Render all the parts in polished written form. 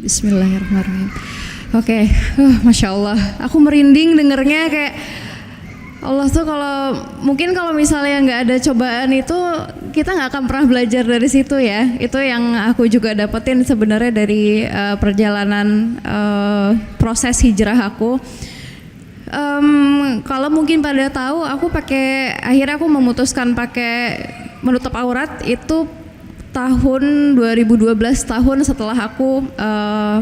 Bismillahirrahmanirrahim. Oke, Masya Allah. Aku merinding dengernya kayak Allah tuh kalau misalnya nggak ada cobaan itu kita nggak akan pernah belajar dari situ ya. Itu yang aku juga dapetin sebenarnya dari perjalanan proses hijrah aku. Kalau mungkin pada tahu akhirnya aku memutuskan pakai menutup aurat itu tahun 2012, tahun setelah aku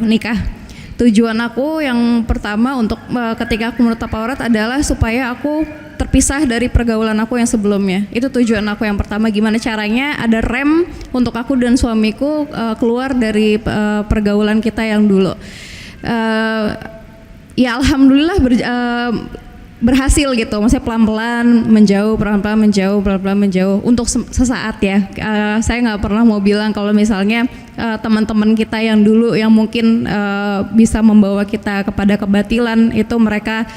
nikah. Tujuan aku yang pertama untuk ketika aku menutup aurat adalah supaya aku terpisah dari pergaulan aku yang sebelumnya. Itu tujuan aku yang pertama, gimana caranya ada rem untuk aku dan suamiku keluar dari pergaulan kita yang dulu. Ya alhamdulillah berhasil gitu, maksudnya pelan-pelan menjauh, pelan-pelan menjauh untuk sesaat ya. Saya nggak pernah mau bilang kalau misalnya teman-teman kita yang dulu yang mungkin bisa membawa kita kepada kebatilan itu mereka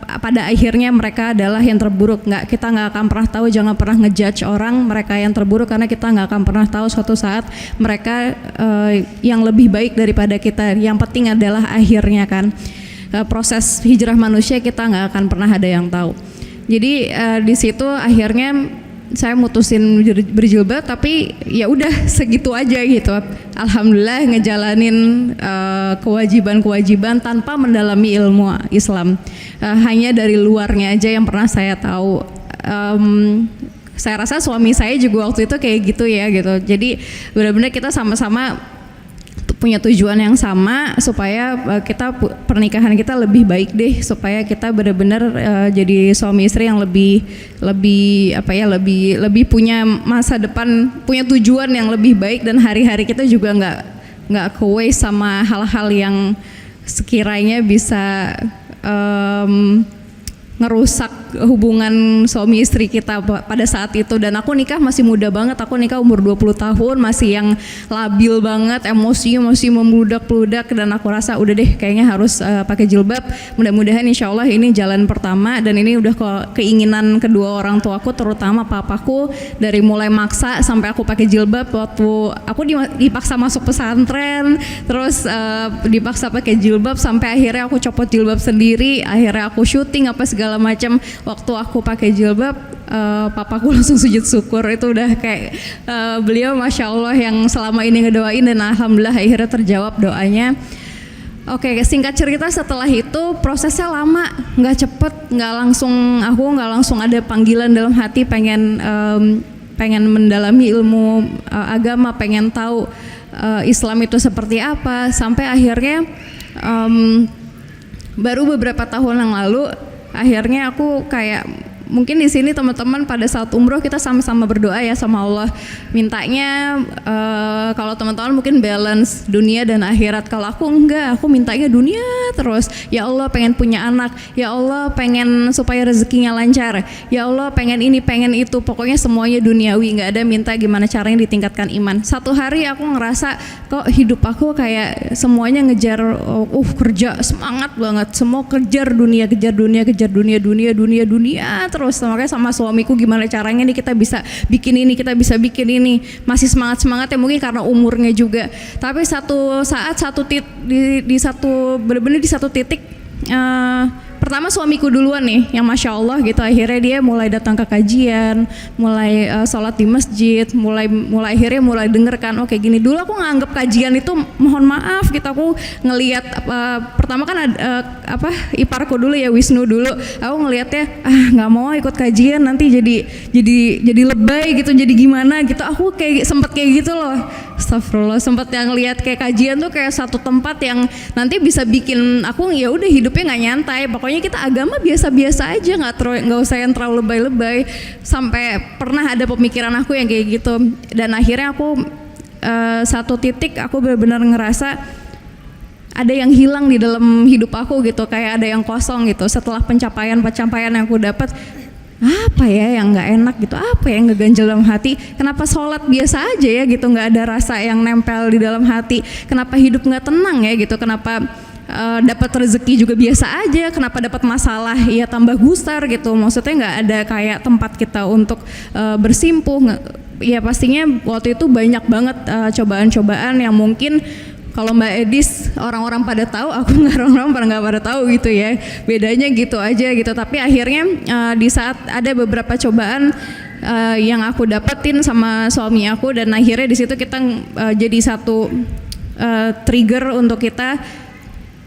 pada akhirnya mereka adalah yang terburuk. Kita nggak akan pernah tahu, jangan pernah ngejudge orang mereka yang terburuk karena kita nggak akan pernah tahu suatu saat mereka yang lebih baik daripada kita. Yang penting adalah akhirnya kan. Proses hijrah manusia kita nggak akan pernah ada yang tahu. Jadi di situ akhirnya saya mutusin berjilbab, tapi ya udah segitu aja gitu. Alhamdulillah ngejalanin kewajiban-kewajiban tanpa mendalami ilmu Islam. Hanya dari luarnya aja yang pernah saya tahu. Saya rasa suami saya juga waktu itu kayak gitu ya gitu. Jadi benar-benar kita sama-sama punya tujuan yang sama supaya pernikahan kita lebih baik deh, supaya kita benar-benar jadi suami istri yang lebih punya masa depan, punya tujuan yang lebih baik, dan hari-hari kita juga nggak ke-waste sama hal-hal yang sekiranya bisa ngerusak hubungan suami istri kita pada saat itu. Dan aku nikah masih muda banget, aku nikah umur 20 tahun, masih yang labil banget, emosinya masih membludak-bludak, dan aku rasa udah deh kayaknya harus pakai jilbab. Mudah-mudahan insya Allah ini jalan pertama, dan ini udah keinginan kedua orang tuaku, terutama papaku, dari mulai maksa sampai aku pakai jilbab. Waktu aku dipaksa masuk pesantren, terus dipaksa pakai jilbab, sampai akhirnya aku copot jilbab sendiri, akhirnya aku syuting apa segala macam. Waktu aku pakai jilbab, papaku langsung sujud syukur. Itu udah kayak beliau Masya Allah yang selama ini ngedoain, dan alhamdulillah akhirnya terjawab doanya. Oke, singkat cerita setelah itu prosesnya lama, nggak cepet, aku nggak langsung ada panggilan dalam hati pengen mendalami ilmu agama, pengen tahu Islam itu seperti apa, sampai akhirnya baru beberapa tahun yang lalu akhirnya aku kayak mungkin di sini teman-teman pada saat umroh kita sama-sama berdoa ya sama Allah, mintanya kalau teman-teman mungkin balance dunia dan akhirat. Kalau aku enggak, aku mintanya dunia terus. Ya Allah pengen punya anak, ya Allah pengen supaya rezekinya lancar, ya Allah pengen ini pengen itu, pokoknya semuanya duniawi, nggak ada minta gimana caranya ditingkatkan iman. Satu hari aku ngerasa kok hidup aku kayak semuanya ngejar kerja semangat banget, semua kejar dunia terus. Makanya sama suamiku gimana caranya nih kita bisa bikin ini, masih semangat ya, mungkin karena umurnya juga. Tapi benar-benar di satu titik pertama suamiku duluan nih yang Masya Allah gitu, akhirnya dia mulai datang ke kajian, mulai sholat di masjid, mulai akhirnya mulai denger kan, oke gini. Dulu aku nganggep kajian itu mohon maaf gitu, aku ngelihat pertama kan iparku dulu ya, Wisnu dulu, aku ngelihatnya nggak mau ikut kajian, nanti jadi lebay gitu, jadi gimana gitu. Aku kayak sempet kayak gitu loh, astagfirullah, sempet yang lihat kayak kajian tuh kayak satu tempat yang nanti bisa bikin aku ya udah hidupnya nggak nyantai. Pokoknya kita agama biasa-biasa aja, nggak usah yang terlalu lebay-lebay. Sampai pernah ada pemikiran aku yang kayak gitu, dan akhirnya aku satu titik aku benar-benar ngerasa ada yang hilang di dalam hidup aku gitu, kayak ada yang kosong gitu. Setelah pencapaian yang aku dapat, apa ya yang nggak enak gitu, apa yang ngeganjel dalam hati, kenapa sholat biasa aja ya gitu, nggak ada rasa yang nempel di dalam hati, kenapa hidup nggak tenang ya gitu, kenapa dapat rezeki juga biasa aja, kenapa dapat masalah ya tambah gusar gitu. Maksudnya nggak ada kayak tempat kita untuk bersimpuh. Ya pastinya waktu itu banyak banget cobaan-cobaan yang mungkin Kalau Mbak Edis orang-orang pada tahu, aku nggak pada tahu gitu ya. Bedanya gitu aja gitu. Tapi akhirnya di saat ada beberapa cobaan yang aku dapetin sama suami aku, dan akhirnya di situ kita jadi satu trigger untuk kita,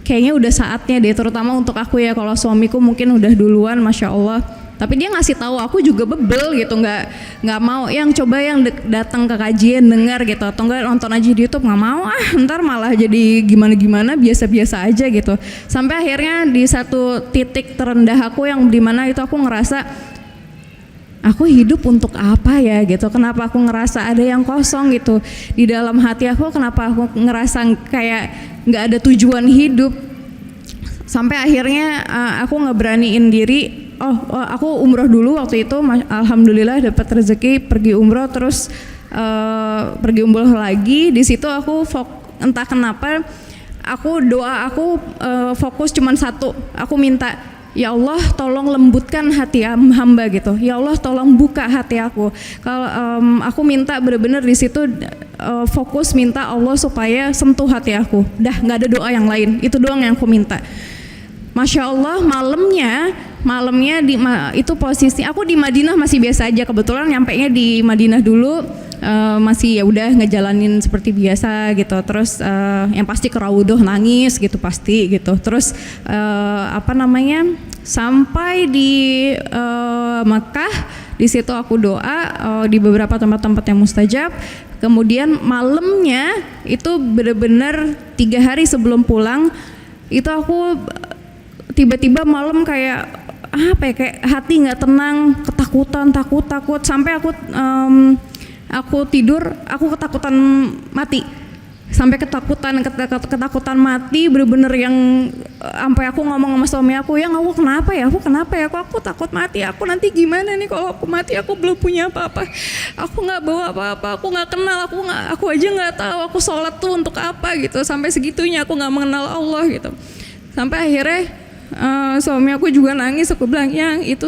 kayaknya udah saatnya deh, terutama untuk aku ya. Kalau suamiku mungkin udah duluan, masya Allah. Tapi dia ngasih tahu, aku juga bebel gitu, nggak mau yang coba yang datang ke kajian dengar gitu, atau enggak nonton aja di YouTube, nggak mau ntar malah jadi gimana biasa-biasa aja gitu. Sampai akhirnya di satu titik terendah aku yang dimana itu aku ngerasa aku hidup untuk apa ya gitu, kenapa aku ngerasa ada yang kosong gitu di dalam hati aku, kenapa aku ngerasa kayak nggak ada tujuan hidup. Sampai akhirnya aku ngeberaniin diri. Aku umroh dulu waktu itu, alhamdulillah dapat rezeki pergi umroh, terus pergi umroh lagi. Di situ aku entah kenapa doa aku fokus cuman satu, aku minta, ya Allah tolong lembutkan hati hamba gitu, ya Allah tolong buka hati aku. Kalau aku minta benar-benar di situ fokus minta Allah supaya sentuh hati aku, dah nggak ada doa yang lain, itu doang yang aku minta. Masya Allah, malamnya itu posisi aku di Madinah masih biasa aja, kebetulan nyampainya di Madinah dulu, masih ya udah ngejalanin seperti biasa gitu. Terus yang pasti ke Raudhah nangis gitu pasti gitu. Terus sampai di Mekah, di situ aku doa di beberapa tempat-tempat yang mustajab. Kemudian malamnya itu benar-benar 3 hari sebelum pulang itu aku tiba-tiba malam kayak kayak hati nggak tenang, ketakutan, takut sampai aku tidur aku ketakutan mati, sampai ketakutan mati bener-bener yang sampai aku ngomong sama suami aku, yang aku kenapa ya aku takut mati, aku nanti gimana nih kalau aku mati, aku belum punya apa-apa, aku nggak bawa apa-apa, aku nggak kenal, aku aja nggak tahu aku sholat tuh untuk apa gitu, sampai segitunya aku nggak mengenal Allah gitu. Sampai akhirnya suami aku juga nangis, aku bilang, yang itu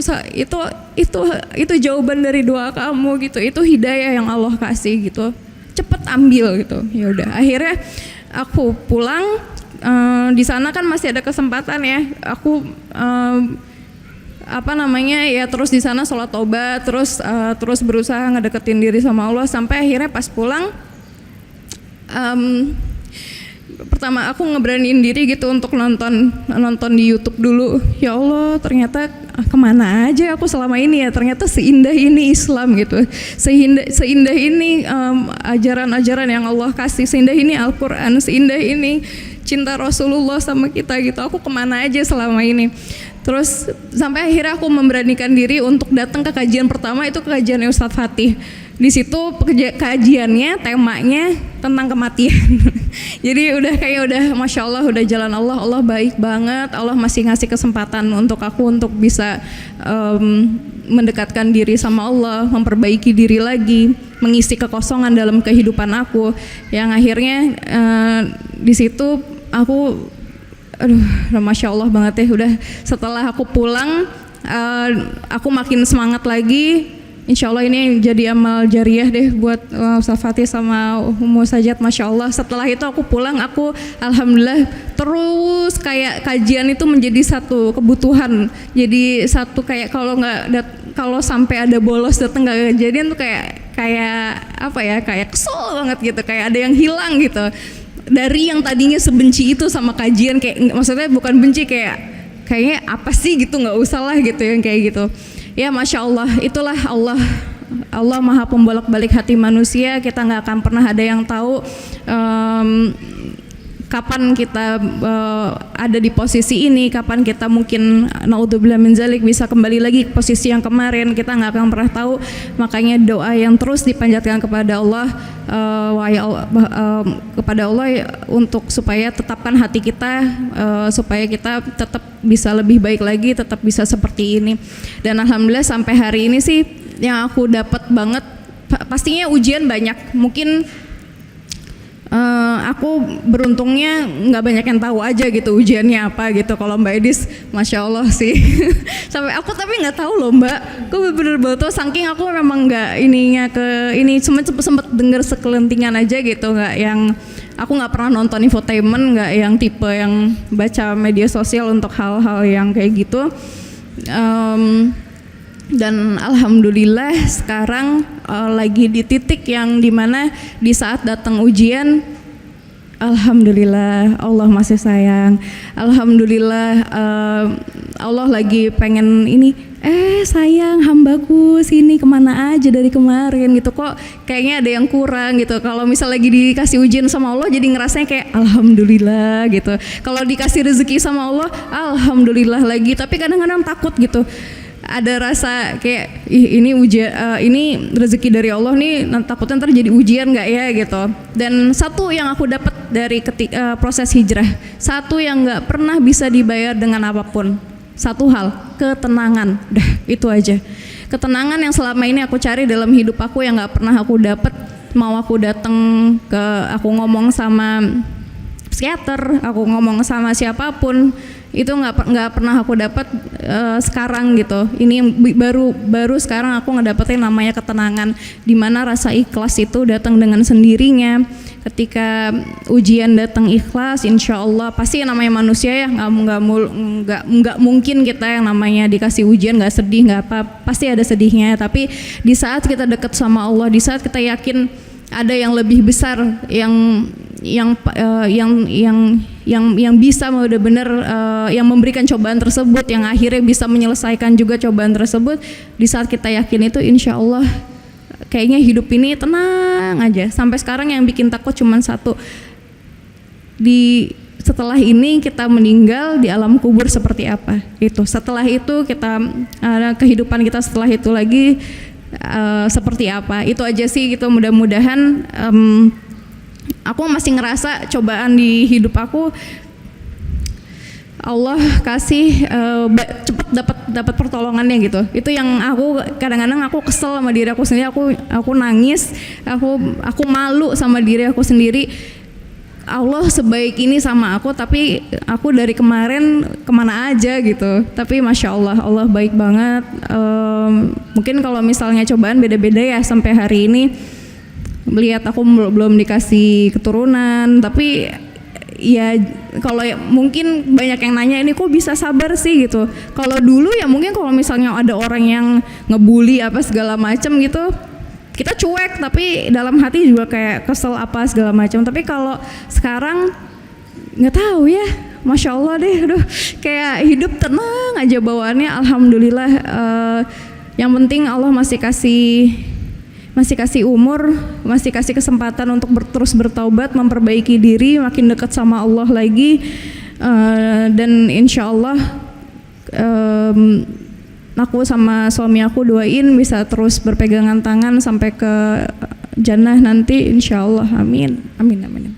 jawaban dari doa kamu gitu, itu hidayah yang Allah kasih gitu, cepet ambil gitu. Ya udah, akhirnya aku pulang. Di sana kan masih ada kesempatan ya, aku ya terus di sana sholat tobat, terus berusaha ngedeketin diri sama Allah. Sampai akhirnya pas pulang, pertama aku ngeberaniin diri gitu untuk nonton di YouTube dulu. Ya Allah, ternyata kemana aja aku selama ini ya, ternyata seindah ini Islam gitu, seindah ini ajaran-ajaran yang Allah kasih, seindah ini Al-Quran, seindah ini cinta Rasulullah sama kita gitu. Aku kemana aja selama ini. Terus sampai akhirnya aku memberanikan diri untuk datang ke kajian pertama, itu kajiannya Ustadz Fatih. Di situ kajiannya temanya tentang kematian. Jadi udah masya Allah, udah jalan Allah baik banget. Allah masih ngasih kesempatan untuk aku untuk bisa mendekatkan diri sama Allah, memperbaiki diri lagi, mengisi kekosongan dalam kehidupan aku. Yang akhirnya di situ aku masya Allah banget ya. Udah setelah aku pulang, aku makin semangat lagi. Insya Allah ini jadi amal jariah deh buat Ustaz Fatih sama Ummu Sajat, masya Allah. Setelah itu aku pulang, aku alhamdulillah terus kayak kajian itu menjadi satu kebutuhan. Jadi satu kayak kalau sampai ada bolos datang gak kejadian tuh kayak kesel banget gitu, kayak ada yang hilang gitu. Dari yang tadinya sebenci itu sama kajian, kayak maksudnya bukan benci, kayaknya apa sih gitu, nggak usah lah gitu yang kayak gitu. Ya masya Allah, itulah Allah maha pembolak-balik hati manusia. Kita nggak akan pernah ada yang tahu kapan kita ada di posisi ini, kapan kita mungkin naudzubillah min zalik bisa kembali lagi ke posisi yang kemarin, kita nggak akan pernah tahu. Makanya doa yang terus dipanjatkan kepada Allah, kepada Allah untuk supaya tetapkan hati kita, supaya kita tetap bisa lebih baik lagi, tetap bisa seperti ini. Dan alhamdulillah sampai hari ini sih yang aku dapat banget, pastinya ujian banyak, mungkin aku beruntungnya nggak banyak yang tahu aja gitu ujiannya apa gitu. Kalau Mbak Edis, masya Allah sih, sampai aku tapi nggak tahu loh Mbak, aku bener-bener tuh saking aku memang nggak ininya ke ini, sempet dengar sekelentingan aja gitu, nggak yang aku nggak pernah nonton infotainment, nggak yang tipe yang baca media sosial untuk hal-hal yang kayak gitu. Dan alhamdulillah sekarang lagi di titik yang dimana di saat datang ujian, alhamdulillah Allah masih sayang. Alhamdulillah Allah lagi pengen ini, sayang hambaku sini kemana aja dari kemarin gitu, kok kayaknya ada yang kurang gitu. Kalau misal lagi dikasih ujian sama Allah jadi ngerasanya kayak alhamdulillah gitu. Kalau dikasih rezeki sama Allah alhamdulillah lagi, tapi kadang-kadang takut gitu. Ada rasa kayak ini ini rezeki dari Allah nih, takutnya ntar jadi ujian nggak ya gitu. Dan satu yang aku dapat dari proses hijrah, satu yang nggak pernah bisa dibayar dengan apapun, satu hal, ketenangan. Dah itu aja, ketenangan yang selama ini aku cari dalam hidup aku yang nggak pernah aku dapat. Mau aku datang aku ngomong sama psikiater, aku ngomong sama siapapun, itu nggak pernah aku dapat sekarang gitu. Ini baru sekarang aku ngedapetin namanya ketenangan, dimana rasa ikhlas itu datang dengan sendirinya. Ketika ujian datang ikhlas, insya Allah pasti namanya manusia ya, nggak mungkin kita yang namanya dikasih ujian nggak sedih, nggak apa, pasti ada sedihnya. Tapi di saat kita dekat sama Allah, di saat kita yakin ada yang lebih besar yang bisa benar-benar yang memberikan cobaan tersebut, yang akhirnya bisa menyelesaikan juga cobaan tersebut, di saat kita yakin itu, insya Allah kayaknya hidup ini tenang aja. Sampai sekarang yang bikin takut cuma satu, setelah ini kita meninggal di alam kubur seperti apa, itu setelah itu kita kehidupan kita setelah itu lagi seperti apa, itu aja sih gitu. Mudah-mudahan aku masih ngerasa cobaan di hidup aku Allah kasih cepet dapat pertolongannya gitu. Itu yang aku kadang-kadang aku kesel sama diri aku sendiri, aku nangis, aku malu sama diri aku sendiri. Allah sebaik ini sama aku, tapi aku dari kemarin kemana aja gitu. Tapi masya Allah, Allah baik banget. Mungkin kalau misalnya cobaan beda-beda ya, sampai hari ini melihat aku belum dikasih keturunan, tapi ya kalau mungkin banyak yang nanya ini kok bisa sabar sih gitu. Kalau dulu ya mungkin kalau misalnya ada orang yang ngebully apa segala macam gitu, kita cuek tapi dalam hati juga kayak kesel apa segala macam. Tapi kalau sekarang nggak tahu ya, masya Allah deh, aduh kayak hidup tenang aja bawaannya. Alhamdulillah. Yang penting Allah masih kasih umur, masih kasih kesempatan untuk terus bertaubat, memperbaiki diri, makin dekat sama Allah lagi, dan insya Allah aku sama suami aku doain bisa terus berpegangan tangan sampai ke jannah nanti, insya Allah. Amin, amin, amin.